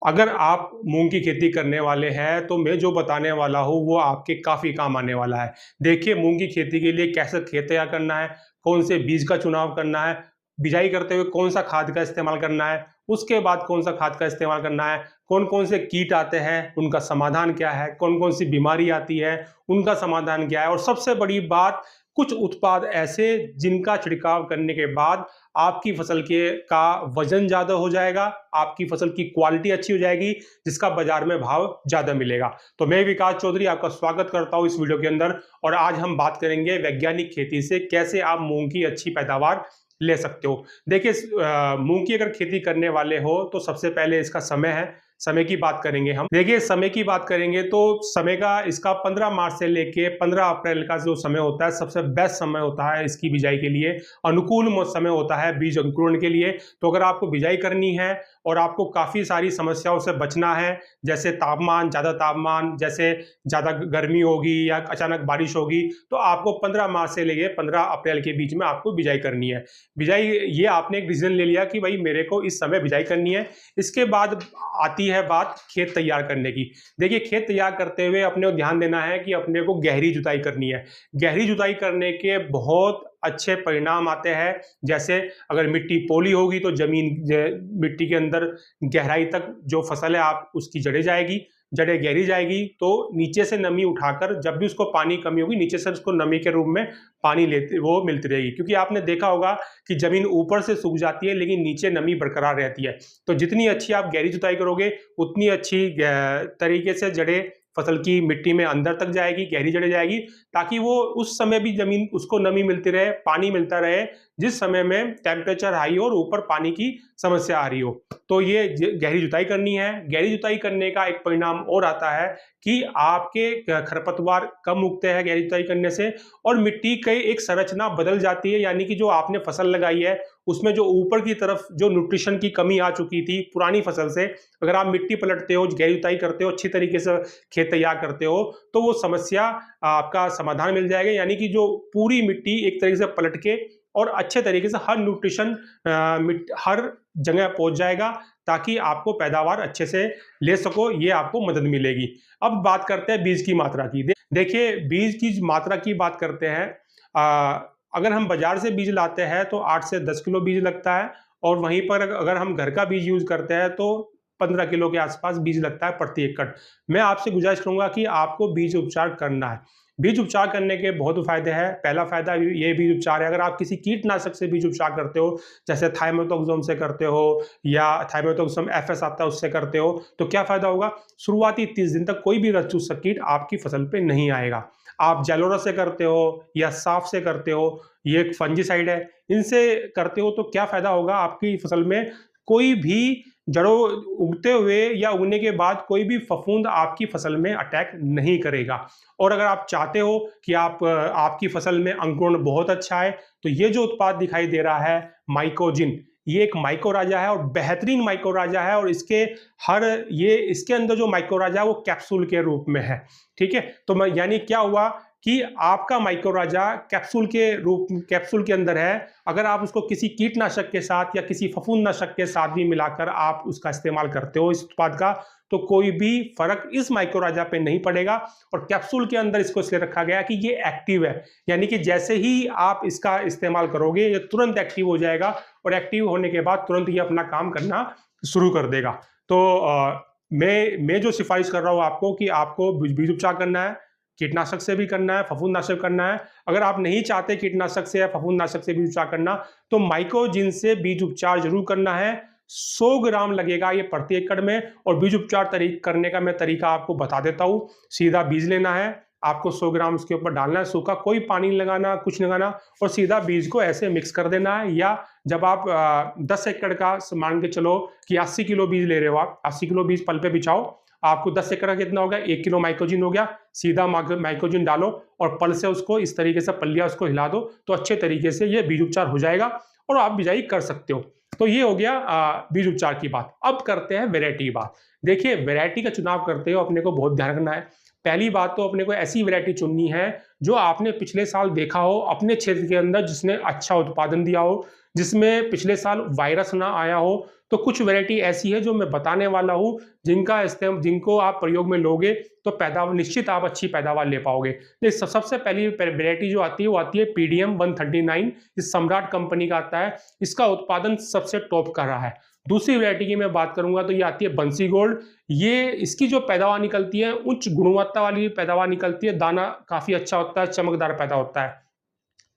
अगर आप मूंग की खेती करने वाले हैं तो मैं जो बताने वाला हूँ वो आपके काफ़ी काम आने वाला है। देखिए, मूंग की खेती के लिए कैसे खेत तैयार करना है, कौन से बीज का चुनाव करना है, बिजाई करते हुए कौन सा खाद का इस्तेमाल करना है, उसके बाद कौन सा खाद का इस्तेमाल करना है, कौन कौन से कीट आते हैं उनका समाधान क्या है, कौन कौन सी बीमारी आती है उनका समाधान क्या है, और सबसे बड़ी बात, कुछ उत्पाद ऐसे जिनका छिड़काव करने के बाद आपकी फसल के का वजन ज़्यादा हो जाएगा, आपकी फसल की क्वालिटी अच्छी हो जाएगी, जिसका बाजार में भाव ज़्यादा मिलेगा। तो मैं विकास चौधरी आपका स्वागत करता हूं इस वीडियो के अंदर, और आज हम बात करेंगे वैज्ञानिक खेती से कैसे आप मूंग की अच्छी पैदावार ले सकते हो। देखिए, मूंग की अगर खेती करने वाले हो तो सबसे पहले इसका समय है, समय की बात करेंगे हम। देखिए, समय की बात करेंगे तो समय का इसका 15 मार्च से लेके 15 अप्रैल का जो समय होता है सबसे बेस्ट समय होता है इसकी बिजाई के लिए, अनुकूल समय होता है बीज अंकुरण के लिए। तो अगर आपको बिजाई करनी है और आपको काफ़ी सारी समस्याओं से बचना है, जैसे तापमान, ज़्यादा तापमान, जैसे ज़्यादा गर्मी होगी या अचानक बारिश होगी, तो आपको 15 मार्च से लेके 15 अप्रैल के बीच में आपको बिजाई करनी है। बिजाई, ये आपने एक डिसीजन ले लिया कि भाई मेरे को इस समय बिजाई करनी है। इसके बाद आती है बात खेत तैयार करने की। देखिए, खेत तैयार करते हुए अपने को ध्यान देना है कि अपने को गहरी जुताई करनी है। गहरी जुताई करने के बहुत अच्छे परिणाम आते हैं। जैसे अगर मिट्टी पोली होगी तो मिट्टी के अंदर गहराई तक जो फसल है आप उसकी जड़ें जाएगी, जड़ें गहरी जाएगी तो नीचे से नमी उठाकर जब भी उसको पानी कमी होगी नीचे से उसको नमी के रूप में पानी लेते वो मिलती रहेगी। क्योंकि आपने देखा होगा कि जमीन ऊपर से सूख जाती है लेकिन नीचे नमी बरकरार रहती है। तो जितनी अच्छी आप गहरी जुताई करोगे उतनी अच्छी तरीके से जड़ें फसल की मिट्टी में अंदर तक जाएगी, गहरी जड़ें जाएगी, ताकि वो उस समय भी जमीन उसको नमी मिलती रहे, पानी मिलता रहे जिस समय में टेम्परेचर हाई हो और ऊपर पानी की समस्या आ रही हो। तो ये गहरी जुताई करनी है। गहरी जुताई करने का एक परिणाम और आता है कि आपके खरपतवार कम उगते हैं गहरी जुताई करने से, और मिट्टी की एक संरचना बदल जाती है। यानी कि जो आपने फसल लगाई है उसमें जो ऊपर की तरफ जो न्यूट्रिशन की कमी आ चुकी थी पुरानी फसल से, अगर आप मिट्टी पलटते हो, गहरी जुताई करते हो, अच्छी तरीके से खेत तैयार करते हो, तो वो समस्या आपका समाधान मिल जाएगा। यानी कि जो पूरी मिट्टी एक तरीके से पलट के और अच्छे तरीके से हर न्यूट्रिशन हर जगह पहुंच जाएगा, ताकि आपको पैदावार अच्छे से ले सको, ये आपको मदद मिलेगी। अब बात करते हैं बीज की मात्रा की। देखिए, बीज की मात्रा की बात करते हैं। अगर हम बाजार से बीज लाते हैं तो 8 से 10 किलो बीज लगता है, और वहीं पर अगर हम घर का बीज यूज करते हैं तो 15 किलो के आसपास बीज लगता है प्रति एकड़। मैं आपसे गुजारिश करूंगा कि आपको बीज उपचार करना है। बीज उपचार करने के बहुत फायदे हैं। पहला फायदा ये बीज उपचार है, अगर आप किसी कीटनाशक से बीज उपचार करते हो, जैसे थाइमेथोक्सम से करते हो या थाइमेथोक्सम एफएस आता है उससे करते हो, तो क्या फायदा होगा? शुरुआती 30 दिन तक कोई भी रस चूसक कीट आपकी फसल पे नहीं आएगा। आप जैलोरस से करते हो या साफ से करते हो, ये एक फंजीसाइड है, इनसे करते हो तो क्या फायदा होगा? आपकी फसल में कोई भी जड़ों उगते हुए या उगने के बाद कोई भी फफूंद आपकी फसल में अटैक नहीं करेगा। और अगर आप चाहते हो कि आपकी फसल में अंकुरण बहुत अच्छा है, तो ये जो उत्पाद दिखाई दे रहा है माइकोजिन, ये एक माइकोराजा है और बेहतरीन माइकोराजा है, और इसके अंदर जो माइकोराजा है वो कैप्सूल के रूप में है। ठीक है, तो मैं यानी क्या हुआ कि आपका माइकोराजा कैप्सूल के अंदर है। अगर आप उसको किसी कीटनाशक के साथ या किसी फफूंदनाशक के साथ भी मिलाकर आप उसका इस्तेमाल करते हो इस उत्पाद का, तो कोई भी फर्क इस माइक्रोराजा पे नहीं पड़ेगा। और कैप्सूल के अंदर इसको इसलिए रखा गया कि ये एक्टिव है, यानी कि जैसे ही आप इसका इस्तेमाल करोगे ये तुरंत एक्टिव हो जाएगा, और एक्टिव होने के बाद तुरंत ये अपना काम करना शुरू कर देगा। तो मैं जो सिफारिश कर रहा हूँ आपको कि आपको बीज उपचार करना है, कीटनाशक से भी करना है, फफूंदनाशक करना है। अगर आप नहीं चाहते कीटनाशक से या फफूंदनाशक से बीज उपचार करना, तो माइकोजिन से बीज उपचार जरूर करना है। 100 ग्राम लगेगा ये प्रति एकड़ में, और बीज उपचार करने का मैं तरीका आपको बता देता हूँ। सीधा बीज लेना है, आपको 100 ग्राम उसके ऊपर डालना है, सूखा, कोई पानी नहीं लगाना, कुछ नहीं लगाना, और सीधा बीज को ऐसे मिक्स कर देना है। या जब आप 10 एकड़ का मान के चलो कि 80 किलो बीज ले रहे हो, आप 80 किलो बीज पल पे बिछाओ, आपको 10 एकड़ का कितना हो गया? 1 किलो माइकोजिन हो गया। सीधा माइकोजिन डालो और पल से उसको इस तरीके से पल्लिया उसको हिला दो, तो अच्छे तरीके से ये बीज उपचार हो जाएगा और आप बिजाई कर सकते हो। तो ये हो गया बीज उपचार की बात। अब करते हैं वैरायटी की बात। देखिए, वैरायटी का चुनाव करते हो अपने को बहुत ध्यान रखना है। पहली बात तो अपने को ऐसी वैरायटी चुननी है जो आपने पिछले साल देखा हो अपने क्षेत्र के अंदर, जिसने अच्छा उत्पादन दिया हो, जिसमें पिछले साल वायरस ना आया हो। तो कुछ वैरायटी ऐसी है जो मैं बताने वाला हूँ, जिनको आप प्रयोग में लोगे तो पैदावार निश्चित आप अच्छी पैदावार ले पाओगे। सबसे पहली वैरायटी जो आती है वो आती है पीडीएम 139। इस सम्राट कंपनी का आता है, इसका उत्पादन सबसे टॉप कर रहा है। दूसरी वैरायटी की मैं बात करूंगा तो ये आती है बंसी गोल्ड। ये इसकी जो पैदावार निकलती है उच्च गुणवत्ता वाली पैदावार निकलती है, दाना काफी अच्छा होता है, चमकदार पैदा होता है।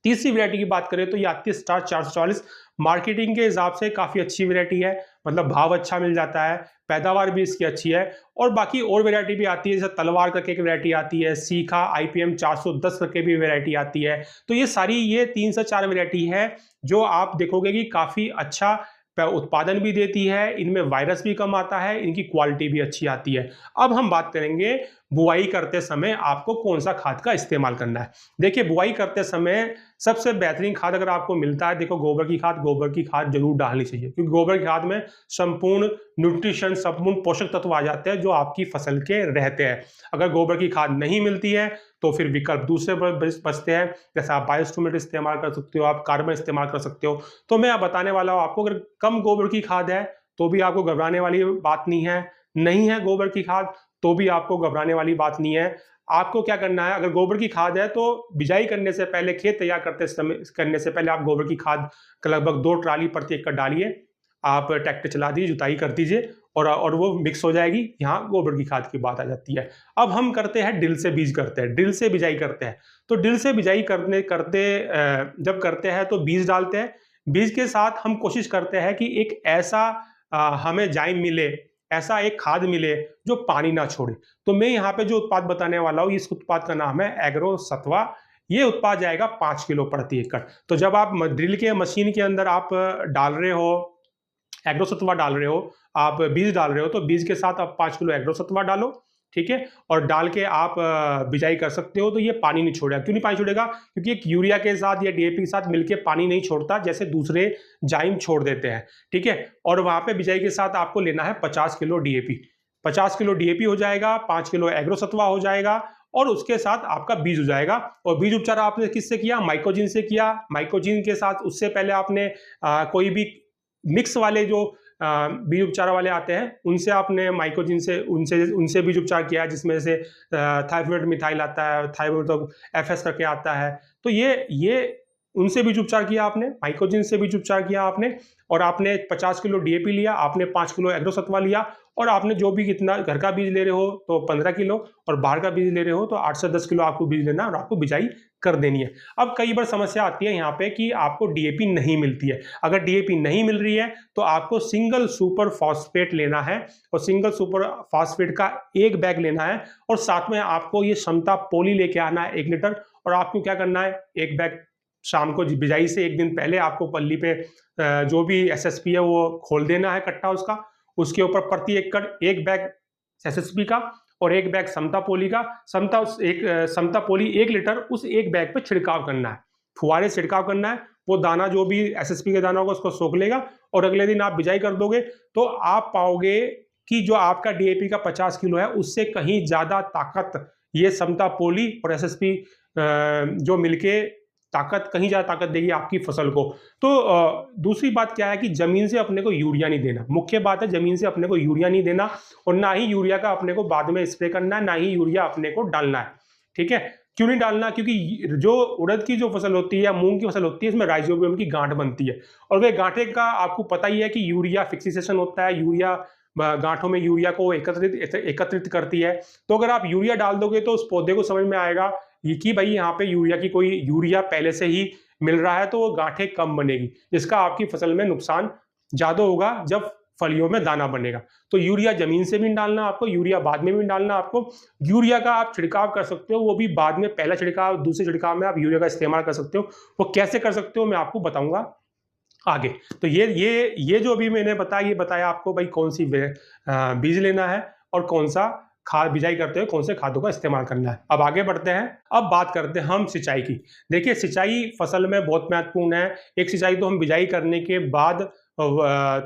तीसरी वैरायटी की बात करें तो ये आती है स्टार 440। मार्केटिंग के हिसाब से काफ़ी अच्छी वैरायटी है, मतलब भाव अच्छा मिल जाता है, पैदावार भी इसकी अच्छी है। और बाकी और वैरायटी भी आती है, जैसे तलवार करके एक वैरायटी आती है, सीखा IPM 410 करके भी वैरायटी आती है। तो ये सारी ये 3 से 4 वैरायटी है जो आप देखोगे कि काफ़ी अच्छा उत्पादन भी देती है, इनमें वायरस भी कम आता है, इनकी क्वालिटी भी अच्छी आती है। अब हम बात करेंगे बुआई करते समय आपको कौन सा खाद का इस्तेमाल करना है। देखिए, बुआई करते समय सबसे बेहतरीन खाद अगर आपको मिलता है, देखो गोबर की खाद जरूर डालनी चाहिए, क्योंकि गोबर की खाद में संपूर्ण न्यूट्रिशन, संपूर्ण पोषक तत्व आ जाते हैं जो आपकी फसल के रहते हैं। अगर गोबर की खाद नहीं मिलती है तो फिर विकल्प दूसरे बचते हैं, जैसे आप बायोस्टिम्युलेंट इस्तेमाल कर सकते हो, आप कार्बन इस्तेमाल कर सकते हो। तो मैं बताने वाला हूँ आपको, अगर कम गोबर की खाद है तो भी आपको घबराने वाली बात नहीं है गोबर की खाद तो भी आपको घबराने वाली बात नहीं है। आपको क्या करना है, अगर गोबर की खाद है तो बिजाई करने से पहले, खेत तैयार करने से पहले आप गोबर की खाद लगभग 2 ट्राली प्रति एकड़ डालिए। आप ट्रैक्टर चला दीजिए, जुताई कर दीजिए और वो मिक्स हो जाएगी। यहाँ गोबर की खाद की बात आ जाती है। अब हम करते हैं ड्रिल से बीज करते हैं, ड्रिल से बिजाई करते हैं। तो ड्रिल से बिजाई जब करते हैं तो बीज डालते हैं। बीज के साथ हम कोशिश करते हैं कि एक ऐसा हमें जाइम मिले, ऐसा एक खाद मिले जो पानी ना छोड़े। तो मैं यहाँ पे जो उत्पाद बताने वाला हूँ, इस उत्पाद का नाम है एग्रो सत्वा। ये उत्पाद जाएगा 5 किलो प्रति एकड़। तो जब आप ड्रिल के मशीन के अंदर आप डाल रहे हो, एग्रो सत्वा डाल रहे हो, आप बीज डाल रहे हो, तो बीज के साथ आप 5 किलो एग्रो सत्वा डालो, ठीक है, और डाल के आप बिजाई कर सकते हो। तो ये पानी नहीं छोड़ेगा। क्यों नहीं पानी छोड़ेगा? क्योंकि एक यूरिया के साथ या DAP के साथ मिलके पानी नहीं छोड़ता, जैसे दूसरे जाइम छोड़ देते हैं, ठीक है। और वहां पे बिजाई के साथ आपको लेना है 50 किलो DAP। 50 किलो DAP हो जाएगा, 5 किलो एग्रो सत्वा हो जाएगा, और उसके साथ आपका बीज हो जाएगा। और बीज उपचार आपने किससे किया? माइकोजिन से किया। माइकोजिन के साथ उससे पहले आपने कोई भी मिक्स वाले जो बीज उपचार वाले आते हैं, उनसे आपने माइकोजिन से उनसे बीज उपचार किया, जिसमें से थाइफ्लुवेट मिथाइल आता है, थाइफ्लुवेट तो FS करके आता है। तो ये उनसे बीज उपचार किया आपने, माइकोजिन से बीज उपचार किया आपने, और आपने 50 किलो DAP लिया, आपने 5 किलो एग्रो सत्वा लिया, और आपने जो भी कितना घर का बीज ले रहे हो तो 15 किलो, और बाहर का बीज ले रहे हो तो 8 से 10 किलो आपको बीज लेना, और आपको बिजाई कर देनी है। अब कई बार समस्या आती है यहाँ पे कि आपको DAP नहीं मिलती है। अगर DAP नहीं मिल रही है तो आपको सिंगल सुपर फॉस्फेट लेना है, और सिंगल सुपर फॉस्फेट का 1 बैग लेना है, और साथ में आपको ये क्षमता पोली लेके आना है 1 लीटर। और आपको क्या करना है, 1 बैग शाम को बिजाई से 1 दिन पहले आपको पल्ली पे जो भी SSP है वो खोल देना है कट्टा उसका। उसके ऊपर प्रति एकड़ 1 बैग SSP का और 1 बैग समता पोली का। समता पोली 1 लीटर उस 1 बैग पे छिड़काव करना है, फुहारे छिड़काव करना है। वो दाना जो भी SSP का दाना होगा उसको सोख लेगा, और अगले दिन आप बिजाई कर दोगे तो आप पाओगे कि जो आपका DAP का 50 किलो है उससे कहीं ज्यादा ताकत ये समता पोली और SSP जो मिलके कहीं ज्यादा ताकत देगी आपकी फसल को। तो दूसरी बात क्या है कि जमीन से अपने को यूरिया नहीं देना। मुख्य बात है, जमीन से अपने को यूरिया नहीं देना, और ना ही यूरिया का अपने को बाद में स्प्रे करना है, ना ही यूरिया अपने को डालना है, ठीक है। क्यों नहीं डालना? क्योंकि जो उड़द की जो फसल होती है या मूंग की फसल होती है, इसमें राइजोबियम की गांठ बनती है, और वे गांठे का आपको पता ही है कि यूरिया फिक्सेशन होता है, यूरिया गांठों में यूरिया को एकत्रित करती है। तो अगर आप यूरिया डाल दोगे तो उस पौधे को समझ में आएगा ये कि भाई यहाँ पे यूरिया पहले से ही मिल रहा है, तो वो गांठें कम बनेगी, जिसका आपकी फसल में नुकसान ज्यादा होगा जब फलियों में दाना बनेगा। तो यूरिया जमीन से भी डालना आपको, यूरिया बाद में भी डालना आपको। यूरिया का आप छिड़काव कर सकते हो, वो भी बाद में, पहला छिड़काव दूसरे छिड़काव में आप यूरिया का इस्तेमाल कर सकते हो। वो कैसे कर सकते हो मैं आपको बताऊंगा आगे। तो ये जो अभी मैंने बताया आपको भाई कौन सी बीज लेना है और कौन सा खाद बिजाई करते हुए कौन से खादों का इस्तेमाल करना है। अब आगे बढ़ते हैं। अब बात करते हैं हम सिंचाई की। देखिए, सिंचाई फसल में बहुत महत्वपूर्ण है। एक सिंचाई तो हम बिजाई करने के बाद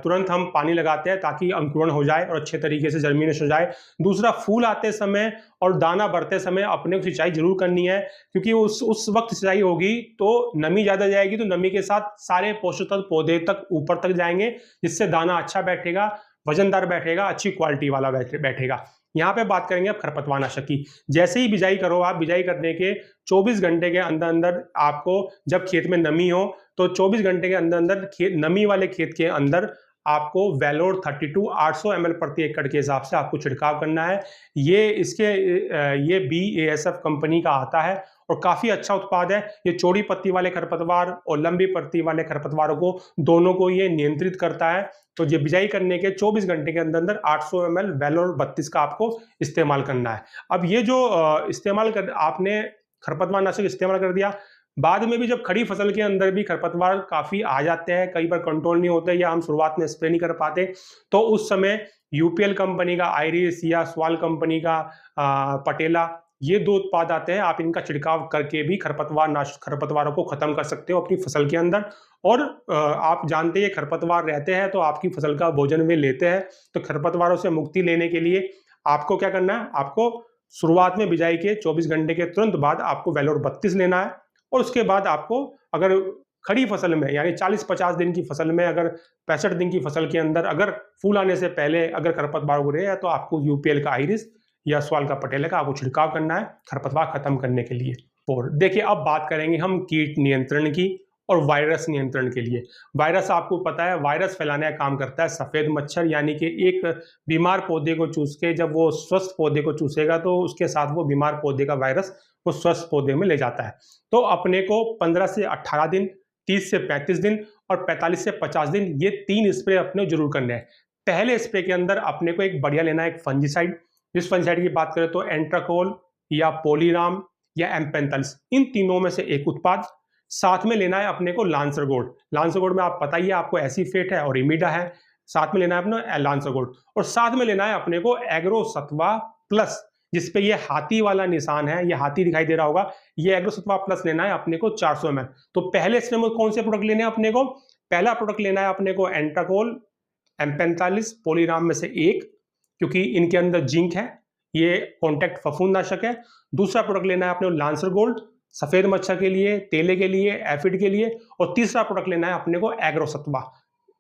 तुरंत हम पानी लगाते हैं ताकि अंकुरण हो जाए और अच्छे तरीके से जर्मिनेशन हो जाए। दूसरा, फूल आते समय और दाना बढ़ते समय अपने को सिंचाई जरूर करनी है, क्योंकि उस वक्त सिंचाई होगी तो नमी ज़्यादा जाएगी, तो नमी के साथ सारे पोषक तत्व पौधे तक ऊपर तक जाएंगे, जिससे दाना अच्छा बैठेगा, वजनदार बैठेगा, अच्छी क्वालिटी वाला बैठेगा। यहाँ पे बात करेंगे अब खरपतवारनाशक की। जैसे ही बिजाई करो आप, बिजाई करने के 24 घंटे के अंदर अंदर आपको, जब खेत में नमी हो तो 24 घंटे के अंदर अंदर नमी वाले खेत के अंदर आपको वेलोर 32 800 ml प्रति एकड़ के हिसाब से आपको छिड़काव करना है। ये BASF कंपनी का आता है और काफी अच्छा उत्पाद है। ये चौड़ी पत्ती वाले खरपतवार और लंबी पत्ती वाले खरपतवारों को, दोनों को ये नियंत्रित करता है। तो ये बिजाई करने के 24 घंटे के अंदर अंदर 800 ml वेलोर 32 का आपको इस्तेमाल करना है। अब ये जो आपने खरपतवारनाशक इस्तेमाल कर दिया, बाद में भी जब खड़ी फसल के अंदर भी खरपतवार काफी आ जाते हैं, कई बार कंट्रोल नहीं होते या हम शुरुआत में स्प्रे नहीं कर पाते, तो उस समय यूपीएल कंपनी का आयरिस या स्वाल कंपनी का पटेला, ये 2 उत्पाद आते हैं। आप इनका छिड़काव करके भी खरपतवारों को खत्म कर सकते हो अपनी फसल के अंदर। और आप जानते हैं खरपतवार रहते हैं तो आपकी फसल का भोजन वे लेते हैं, तो खरपतवारों से मुक्ति लेने के लिए आपको क्या करना है, आपको शुरुआत में बिजाई के 24 घंटे के तुरंत बाद आपको वेलोर 32 लेना है। और उसके बाद आपको, अगर खड़ी फसल में यानी 40-50 दिन की फसल में, अगर 65 दिन की फसल के अंदर अगर फूल आने से पहले अगर खरपतवार उग रहे हैं, तो आपको यूपीएल का आयरिस या स्वाल का पटेला का आपको छिड़काव करना है खरपतवार खत्म करने के लिए। और देखिए, अब बात करेंगे हम कीट नियंत्रण की और वायरस नियंत्रण के लिए। वायरस, आपको पता है, वायरस फैलाने का काम करता है सफेद मच्छर, यानी कि एक बीमार पौधे को चूस के जब वो स्वस्थ पौधे को चूसेगा तो उसके साथ वो बीमार पौधे का वायरस वो स्वस्थ पौधे में ले जाता है। तो अपने को 15 से 18 दिन, 30 से 35 दिन और 45 से 50 दिन, ये 3 स्प्रे अपने जरूर करने हैं। पहले स्प्रे के अंदर अपने को एक बढ़िया लेना है एक फंजीसाइड। जिस फंजीसाइड की बात करें तो एंट्राकोल या पोलीराम या एम्पेंथल्स, इन तीनों में से एक उत्पाद। साथ में लेना है अपने को लांसर गोल्ड। लांसर गोल्ड में आप पता ही है, आपको एसीफेट है और इमिडा है, साथ में लेना है अपना लांसर गोल्ड। और साथ में लेना है अपने को एग्रो सत्वा प्लस, जिसपे ये हाथी वाला निशान है, ये हाथी दिखाई दे रहा होगा, ये एग्रो सत्वा प्लस लेना है अपने को 400 ml। तो पहले इसमें कौन से प्रोडक्ट लेने हैं अपने को? पहला प्रोडक्ट लेना है अपने को एंट्राकोल, एम्पेंथालिस, पोलीराम में से एक, क्योंकि इनके अंदर जिंक है, ये कॉन्टैक्ट फफूंदनाशक है। दूसरा प्रोडक्ट लेना है अपने को लांसर गोल्ड, सफेद मच्छर के लिए, तेले के लिए, एफिड के लिए। और तीसरा प्रोडक्ट लेना है अपने को एग्रो सत्वा,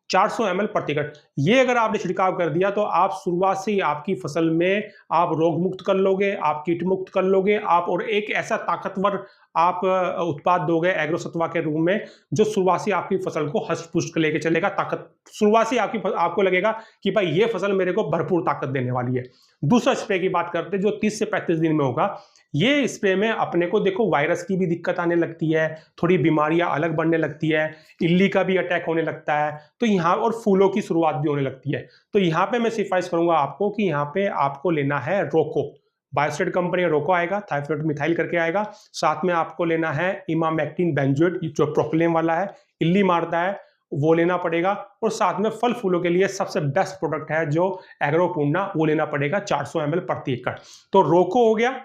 400 ml प्रति एकड़। ये अगर आपने छिड़काव कर दिया तो आप शुरुआत से ही आपकी फसल में आप रोग मुक्त कर लोगे, आप कीट मुक्त कर लोगे, आप और एक ऐसा ताकतवर आप उत्पाद दोगे एग्रो सत्वा के रूप में, जो शुरुआत से आपकी फसल को हष्ट पुष्ट लेके चलेगा। ताकत शुरुआत से आपको लगेगा कि भाई ये फसल मेरे को भरपूर ताकत देने वाली है। दूसरा स्प्रे की बात करते हैं जो 30 से 35 दिन में होगा। ये स्प्रे में अपने को देखो वायरस की भी दिक्कत आने लगती है, थोड़ी बीमारियां अलग बढ़ने लगती है, इल्ली का भी अटैक होने लगता है, तो यहाँ और फूलों की शुरुआत भी होने लगती है। तो यहाँ पे मैं सिफारिश करूंगा आपको कि यहाँ पे आपको लेना है रोको, बायोस्टेट कंपनी का रोको आएगा, थाइफ्लोट मिथाइल करके आएगा। साथ में आपको लेना है इमामेक्टिन बेंजोएट, जो प्रोक्लेम वाला है, इल्ली मारता है, वो लेना पड़ेगा। और साथ में फल फूलों के लिए सबसे बेस्ट प्रोडक्ट है जो एग्रोपूर्णा, वो लेना पड़ेगा 400 ml प्रति एकड़। तो रोको हो गया,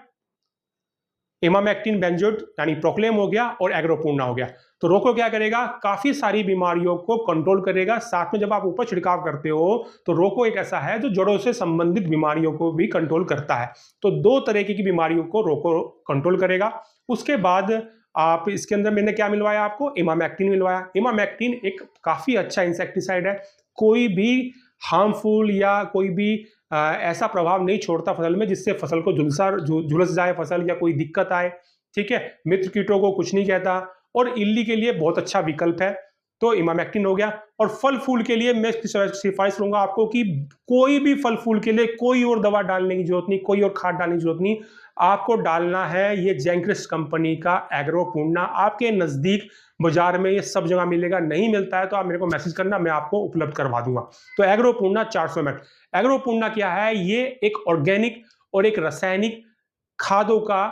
इमामेक्टिन बेंजोएट यानी प्रोक्लेम हो गया, और एग्रोपूर्णा हो गया। तो रोको क्या करेगा? काफी सारी बीमारियों को कंट्रोल करेगा। साथ में जब आप ऊपर छिड़काव करते हो तो रोको एक ऐसा है जो जड़ों से संबंधित बीमारियों को भी कंट्रोल करता है। तो 2 तरह की बीमारियों को रोको कंट्रोल करेगा। उसके बाद आप इसके अंदर मैंने क्या मिलवाया आपको? इमामेक्टिन मिलवाया। इमामेक्टिन एक काफी अच्छा इंसेक्टिसाइड है, कोई भी हार्मफुल या कोई भी ऐसा प्रभाव नहीं छोड़ता फसल में जिससे फसल को झुलस जाए फसल या कोई दिक्कत आए। ठीक है, मित्र कीटों को कुछ नहीं कहता, और इल्ली के लिए बहुत अच्छा विकल्प है। तो इमामेक्टिन हो गया। और फल फूल के लिए मैं सिफारिश करूंगा आपको कि कोई भी फल फूल के लिए कोई और दवा डालने की जरूरत नहीं, कोई और खाद डालने की जरूरत नहीं, आपको डालना है ये जेंक्रिस्ट कंपनी का एग्रोपूर्णा। आपके नजदीक बाजार में ये सब जगह मिलेगा, नहीं मिलता है तो आप मेरे को मैसेज करना, मैं आपको उपलब्ध करवा दूंगा। तो एग्रोपूर्णा 400 ml। एग्रोपूर्णा क्या है? ये एक ऑर्गेनिक और एक रासायनिक खादों का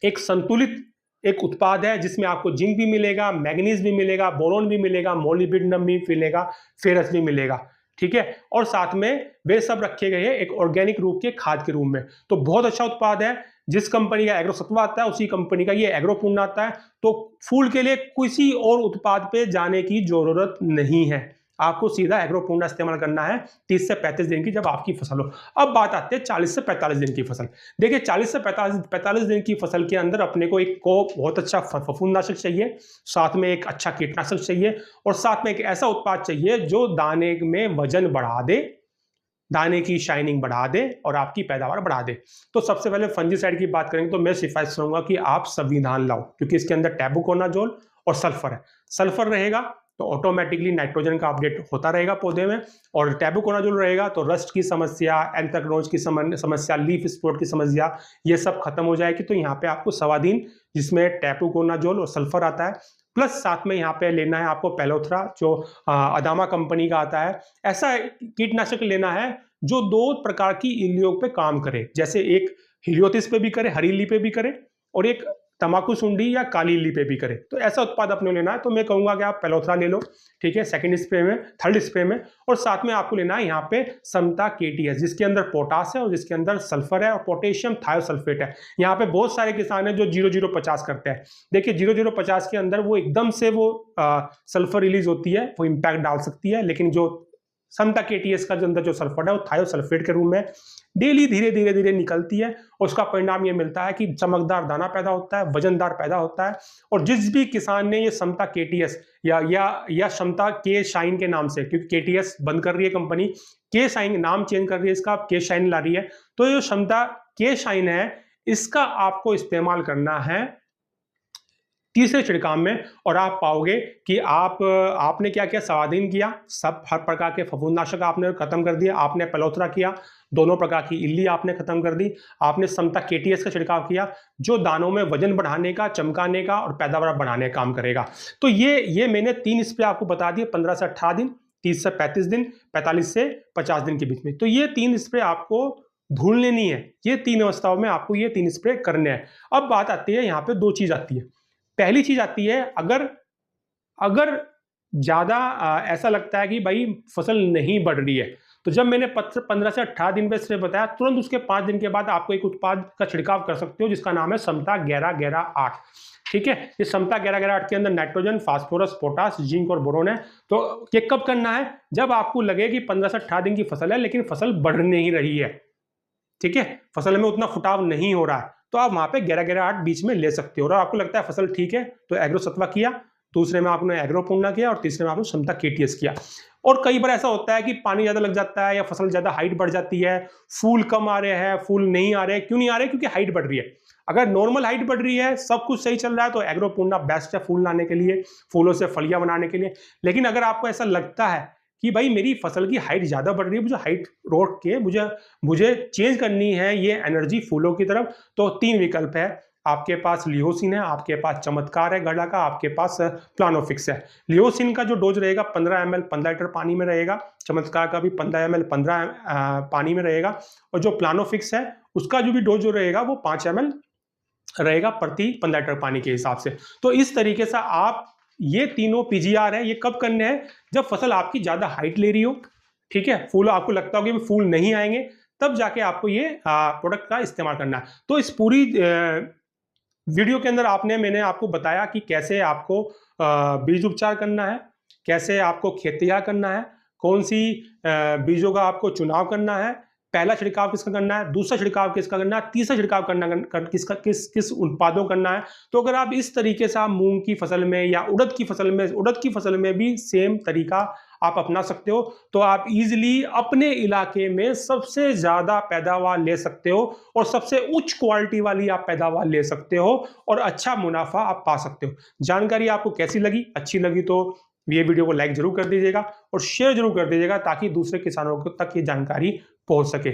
एक संतुलित एक उत्पाद है, जिसमें आपको जिंक भी मिलेगा, मैग्नीज भी मिलेगा, बोरोन भी मिलेगा, मोलिब्डेनम भी मिलेगा, फेरस भी मिलेगा। ठीक है, और साथ में वे सब रखे गए हैं एक ऑर्गेनिक रूप के खाद के रूप में। तो बहुत अच्छा उत्पाद है। जिस कंपनी का एग्रो सत्वा आता है उसी कंपनी का ये एग्रोपूर्णा आता है। तो फूल के लिए किसी और उत्पाद पे जाने की जरूरत नहीं है। आपको सीधा एग्रोपूर्णा इस्तेमाल करना है 30 से 35 दिन की, जब आपकी फसल हो। अब बात आती है 40 से 45 दिन की फसल। देखिए 40 से 45 दिन की फसल के अंदर अपने को एक बहुत अच्छा फफूंदनाशक चाहिए, साथ में एक अच्छा कीटनाशक चाहिए, और साथ में एक ऐसा उत्पाद चाहिए जो दाने में वजन बढ़ा दे, दाने की शाइनिंग बढ़ा दे और आपकी पैदावार बढ़ा दे। तो सबसे पहले फंजीसाइड की बात करेंगे तो मैं सिफारिश करूंगा कि आप संविधान लाओ, क्योंकि इसके अंदर टैबुकोनाजोल और सल्फर है। सल्फर रहेगा तो ऑटोमेटिकली नाइट्रोजन का अपडेट होता रहेगा पौधे में, और टैबुकोनाजोल रहेगा तो रस्ट की समस्या, एंथ्रेक्नोज की समस्या, लीफ स्पॉट की समस्या, ये सब खत्म हो जाएगी। तो यहाँ पे आपको सवादीन, जिसमें टैबुकोनाजोल और सल्फर आता है, प्लस साथ में यहाँ पे लेना है आपको पेलोथ्रा, जो अदामा कंपनी का आता है। ऐसा कीटनाशक लेना है जो 2 प्रकार की इल्लियों पे काम करे, जैसे एक हिलियोतिस पे भी करे, हरी इल्ली पे भी करे, और एक तमाकू सुंडी या काली इल्ली पे भी करे। तो ऐसा उत्पाद अपने लेना है। तो मैं कहूंगा कि आप पेलोथ्रा ले लो, ठीक है, सेकंड स्प्रे में, थर्ड स्प्रे में, और साथ में आपको लेना है यहाँ पे समता केटीएस, जिसके अंदर पोटास है और जिसके अंदर सल्फर है और पोटेशियम थायोसल्फेट है। यहाँ पे बहुत सारे किसान हैं जो 0050 करते हैं। देखिए 0050 के अंदर वो एकदम से वो सल्फर रिलीज होती है, वो इम्पैक्ट डाल सकती है, लेकिन जो समता केटीएस का जो अंदर जो सल्फर है वो थायोसल्फेट के रूप में डेली धीरे धीरे धीरे निकलती है, और उसका परिणाम ये मिलता है कि चमकदार दाना पैदा होता है, वजनदार पैदा होता है। और जिस भी किसान ने ये समता केटीएस या समता के शाइन के नाम से, क्योंकि केटीएस बंद कर रही है कंपनी, के शाइन नाम चेंज कर रही है इसका, के शाइन ला रही है, तो ये समता के शाइन है, इसका आपको इस्तेमाल करना है तीसरे छिड़काव में। और आप पाओगे कि आपने क्या किया, सवादीन किया, सब हर प्रकार के फफूंदनाशक आपने खत्म कर दिया, आपने पेलोथ्रा किया, दोनों प्रकार की इल्ली आपने खत्म कर दी, आपने समता केटीएस का छिड़काव किया, जो दानों में वजन बढ़ाने का, चमकाने का और पैदावार बढ़ाने का काम करेगा। तो ये मैंने 3 स्प्रे आपको बता दिए, 15 से 18 दिन, 30 से 35 दिन, 45 से 50 दिन के बीच में। तो ये 3 स्प्रे आपको भूलने नहीं है, ये 3 अवस्थाओं में आपको ये 3 स्प्रे करने हैं। अब बात आती है, यहाँ पे 2 चीज आती है। पहली चीज आती है, अगर ज्यादा ऐसा लगता है कि भाई फसल नहीं बढ़ रही है, तो जब मैंने 15 से 18 दिन पे स्प्रे बताया, तुरंत उसके 5 दिन के बाद आपको एक उत्पाद का छिड़काव कर सकते हो जिसका नाम है समता 11-11-8। ठीक है, ये समता 11-11-8 के अंदर नाइट्रोजन, फास्फोरस, पोटास, जिंक और बोरोन है। तो ये कब करना है, जब आपको लगे कि 15 से 18 दिन की फसल है लेकिन फसल बढ़ नहीं रही है, ठीक है, फसल में उतना फुटाव नहीं हो रहा है, तो आप वहां पे 11-11-8 बीच में ले सकते हो। और आपको लगता है फसल ठीक है तो एग्रो सत्वा किया, दूसरे में आपने एग्रोपूर्णा किया, और तीसरे में आपने समता केटीएस किया। और कई बार ऐसा होता है कि पानी ज्यादा लग जाता है या फसल ज्यादा हाइट बढ़ जाती है, फूल कम आ रहे हैं, फूल नहीं आ रहे, क्यों नहीं आ रहे, क्योंकि हाइट बढ़ रही है। अगर नॉर्मल हाइट बढ़ रही है, सब कुछ सही चल रहा है, तो एग्रोपूर्णा बेस्ट है फूल लाने के लिए, फूलों से फलियां बनाने के लिए। लेकिन अगर आपको ऐसा लगता है कि भाई मेरी फसल की हाइट ज्यादा बढ़ रही है, मुझे हाइट रोक के मुझे चेंज करनी है ये एनर्जी फूलों की तरफ, तो 3 विकल्प है आपके पास। लियोसिन है, आपके पास चमत्कार है गढ़ा का, आपके पास प्लानोफिक्स है। लियोसिन का जो डोज रहेगा 15 ml 15 लीटर पानी में रहेगा, चमत्कार का भी 15 ml 15 पानी में रहेगा, और जो प्लानोफिक्स है उसका जो भी डोज जो रहेगा वो 5 ml रहेगा प्रति 15 लीटर पानी के हिसाब से। तो इस तरीके से आप ये तीनों पीजीआर है, ये कब करने हैं, जब फसल आपकी ज्यादा हाइट ले रही हो, ठीक है, फूल आपको लगता हो कि फूल नहीं आएंगे, तब जाके आपको ये प्रोडक्ट का इस्तेमाल करना है। तो इस पूरी वीडियो के अंदर मैंने आपको बताया कि कैसे आपको बीज उपचार करना है, कैसे आपको खेत तैयार करना है, कौन सी बीजों का आपको चुनाव करना है, पहला छिड़काव किसका करना है, दूसरा छिड़काव किसका करना है, तीसरा छिड़काव किस उत्पादों करना है। तो अगर आप इस तरीके से आप मूंग की फसल में या उड़द की फसल में भी सेम तरीका आप अपना सकते हो, तो आप इजीली अपने इलाके में सबसे ज्यादा पैदावार ले सकते हो, और सबसे उच्च क्वालिटी वाली आप पैदावार ले सकते हो, और अच्छा मुनाफा आप पा सकते हो। जानकारी आपको कैसी लगी, अच्छी लगी तो ये वीडियो को लाइक जरूर कर दीजिएगा और शेयर जरूर कर दीजिएगा, ताकि दूसरे किसानों तक ये जानकारी पहुंच सके।